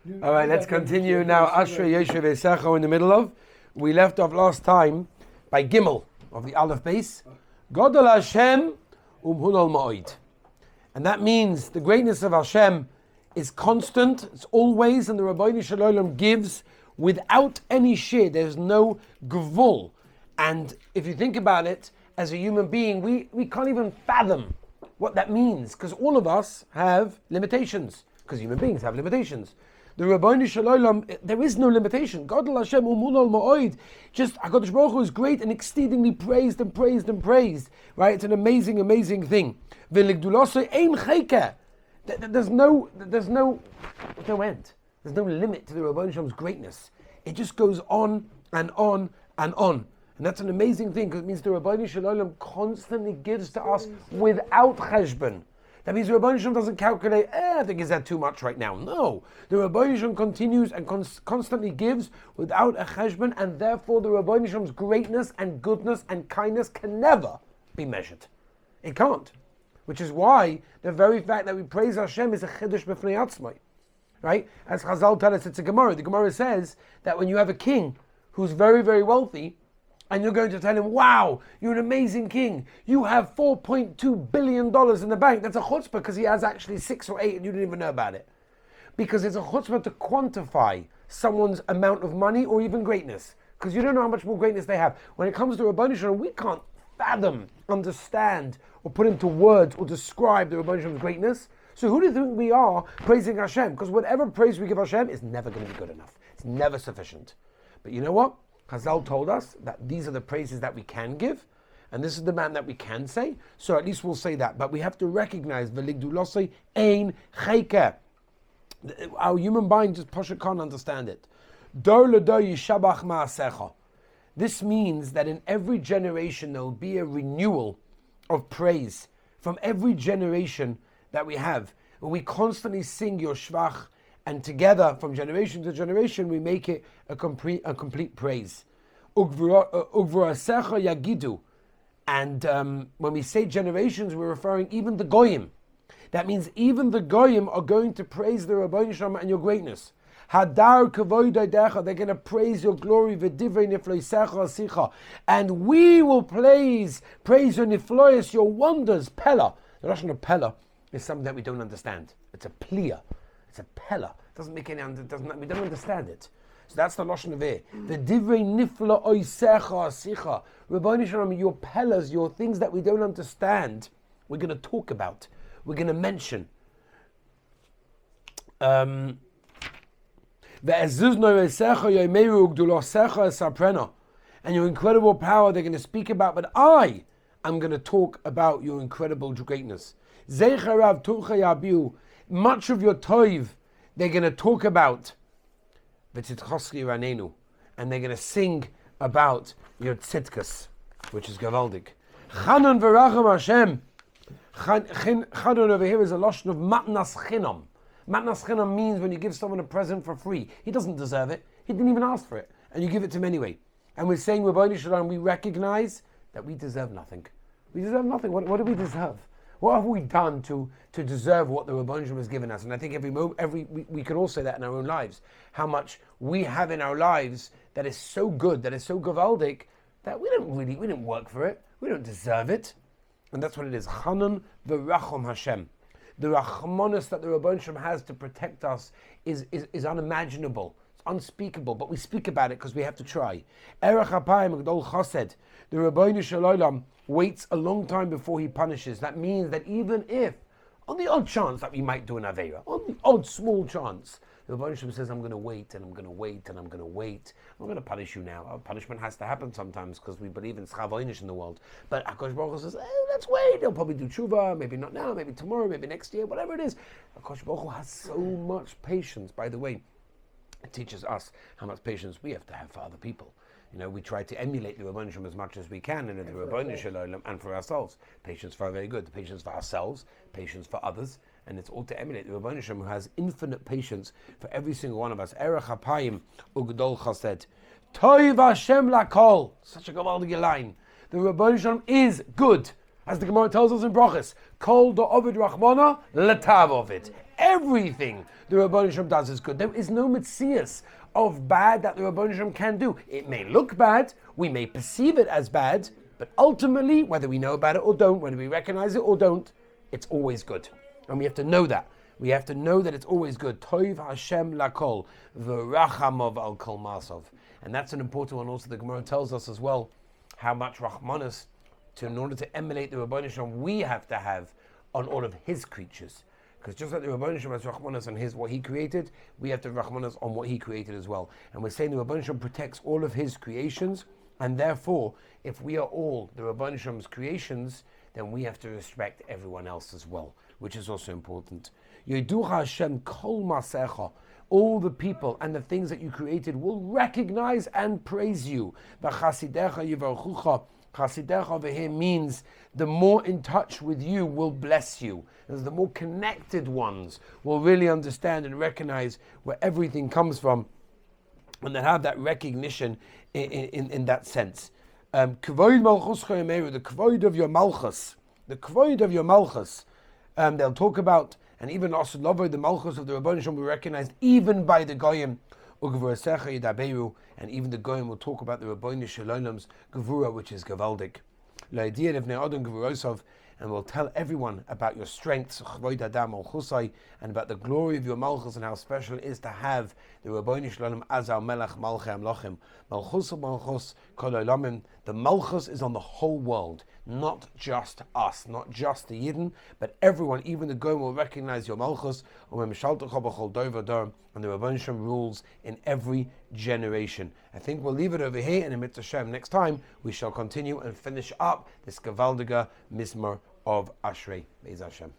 All right, let's continue now. Ashrei Yoshev Esecho in the middle of. We left off last time by Gimel of the Aleph base. Godel Hashem Hunal Ma'od. And that means the greatness of Hashem is constant, it's always, and the Rabbeinu Shalom gives without any share. There's no gvul. And if you think about it, as a human being, we can't even fathom what that means, because all of us have limitations, because human beings have limitations. The Rabbeinu Shalom, there is no limitation. Godel Hashem Umunal Ma'od. Just HaKadosh Baruch Hu is great and exceedingly praised and praised and praised. Right? It's an amazing, amazing thing. V'ligdulosei ein chayke. There's no end. There's no limit to the Rabbeinu Shalom's greatness. It just goes on and on and on. And that's an amazing thing, because it means the Rabbeinu Shalom constantly gives to us without cheshbon. That means the Rabbeinu Shalom doesn't calculate, I think is that too much right now. No. The Rabbeinu Shalom continues and constantly gives without a cheshbon, and therefore the Rabbeinu Shalom's greatness and goodness and kindness can never be measured. It can't. Which is why the very fact that we praise Hashem is a chiddush b'fnei atzmai. Right? As Chazal tell us, it's a Gemara. The Gemara says that when you have a king who's very, very wealthy, and you're going to tell him, wow, you're an amazing king. You have $4.2 billion in the bank. That's a chutzpah, because he has actually 6 or 8 and you didn't even know about it. Because it's a chutzpah to quantify someone's amount of money or even greatness. Because you don't know how much more greatness they have. When it comes to Rabbeinu Shalom, we can't fathom, understand, or put into words or describe the Rabbeinu Shalom's greatness. So who do you think we are praising Hashem? Because whatever praise we give Hashem is never going to be good enough. It's never sufficient. But you know what? Chazal told us that these are the praises that we can give, and this is the man that we can say, so at least we'll say that. But we have to recognize v'ligdulosei ein chayke. Our human mind just can't understand it. Dor ledor yishabach ma'asecha. This means that in every generation there will be a renewal of praise from every generation that we have. We constantly sing your shvach, and together, from generation to generation, we make it a complete praise. Ugvurasecha yagidu. And when we say generations, we're referring even the goyim. That means even the goyim are going to praise the Rabbeinu Shalom and your greatness. Hadar kavoidodecha, they're going to praise your glory. V'divrei nifloisecha asicha. And we will praise your niflois, your wonders. Pella. The Russian of Pella is something that we don't understand. It's a pliya. It's a pella. Doesn't make any. We don't understand it. So that's the lashon of it. The divrei nifla oisecha asicha. Rabbeinu Shalom, your pellas, your things that we don't understand, we're going to talk about. We're going to mention. And your incredible power, they're going to speak about. But I am going to talk about your incredible greatness. Zeicharav turcha yabiu. Much of your toiv, they're going to talk about, and they're going to sing about your tzitkas, which is gavaldik. Chanun v'racham Hashem. Chanun over here is a lotion of matnas chinam. Matnas chinam means when you give someone a present for free. He doesn't deserve it. He didn't even ask for it, and you give it to him anyway. And we're saying, Rabbeinu Shalom, we recognize that we deserve nothing. We deserve nothing. What do we deserve? What have we done to deserve what the Rabbeinu Shalom has given us? And I think we can all say that in our own lives. How much we have in our lives that is so good, that is so gavaldik, that we didn't work for it. We don't deserve it. And that's what it is. Chanun v'rachom Hashem. The rachmanis that the Rabbeinu Shalom has to protect us is unimaginable. It's unspeakable, but we speak about it because we have to try. Erech hapayim gdol chesed. The Rabbeinu Shalom waits a long time before he punishes. That means that even if, on the odd chance that we might do an Aveira, on the odd small chance, the Rebbeinu Shalom says, I'm going to wait, and I'm going to wait, and I'm going to wait. I'm going to punish you now. Our punishment has to happen sometimes because we believe in Schavoinish in the world. But HaKadosh Baruch Hu says, let's wait. They'll probably do tshuva, maybe not now, maybe tomorrow, maybe next year, whatever it is. HaKadosh Baruch Hu has so much patience. By the way, it teaches us how much patience we have to have for other people. You know, we try to emulate the Rebbeinu Shalom as much as we can, and the Rebbeinu Shalom, and for ourselves. Patience for very good. Patience for ourselves, patience for others, and it's all to emulate the Rebbeinu Shalom, who has infinite patience for every single one of us. Erech hapayim ugdol chesed. Toiv Hashem lakol. Such a gavaldige line. The Rebbeinu Shalom is good, as the Gemara tells us in Brachos. Kol do ovid rachmana letav ovid. Everything the Rebbeinu Shalom does is good. There is no metzias of bad that the Rebbeinu Shalom can do. It may look bad, we may perceive it as bad, but ultimately, whether we know about it or don't, whether we recognize it or don't, it's always good. And we have to know that. We have to know that it's always good. Toiv Hashem lakol, v'rachamov al kol masov. And that's an important one also. The Gemara tells us as well how much rachmanas, in order to emulate the Rebbeinu Shalom, we have to have on all of his creatures. Because just like the Rebbeinu Shalom has rachmanas on what he created, we have to have rachmanas on what he created as well. And we're saying the Rebbeinu Shalom protects all of his creations, and therefore, if we are all the Rebbeinu Shalom's creations, then we have to respect everyone else as well, which is also important. Yeducha Hashem kol masecha. All the people and the things that you created will recognize and praise you. V'chasidecha yivarchucha. Chasidecha over here means the more in touch with you will bless you. As the more connected ones will really understand and recognize where everything comes from, and they have that recognition in that sense. Kvoid malchus chayameru, the kvoid of your malchus, they'll talk about, and even Ashrei, the malchus of the Rebbeinu Shalom will be recognized even by the goyim. And even the goyim will talk about the Rebbeinu Shalom's gevura, which is gavaldik. And will tell everyone about your strengths and about the glory of your malchus and how special it is to have the Rebbeinu Shalom as our melech malchei amlochim. Malchus kol olamim. The malchus is on the whole world, not just us, not just the Yidden, but everyone. Even the goyim will recognize your malchus. And the Rebbeinu Shalom rules in every generation. I think we'll leave it over here, and in Mitzvah Shem next time we shall continue and finish up this Gavaldiga Mizmor of Ashrei. Be'ez Hashem.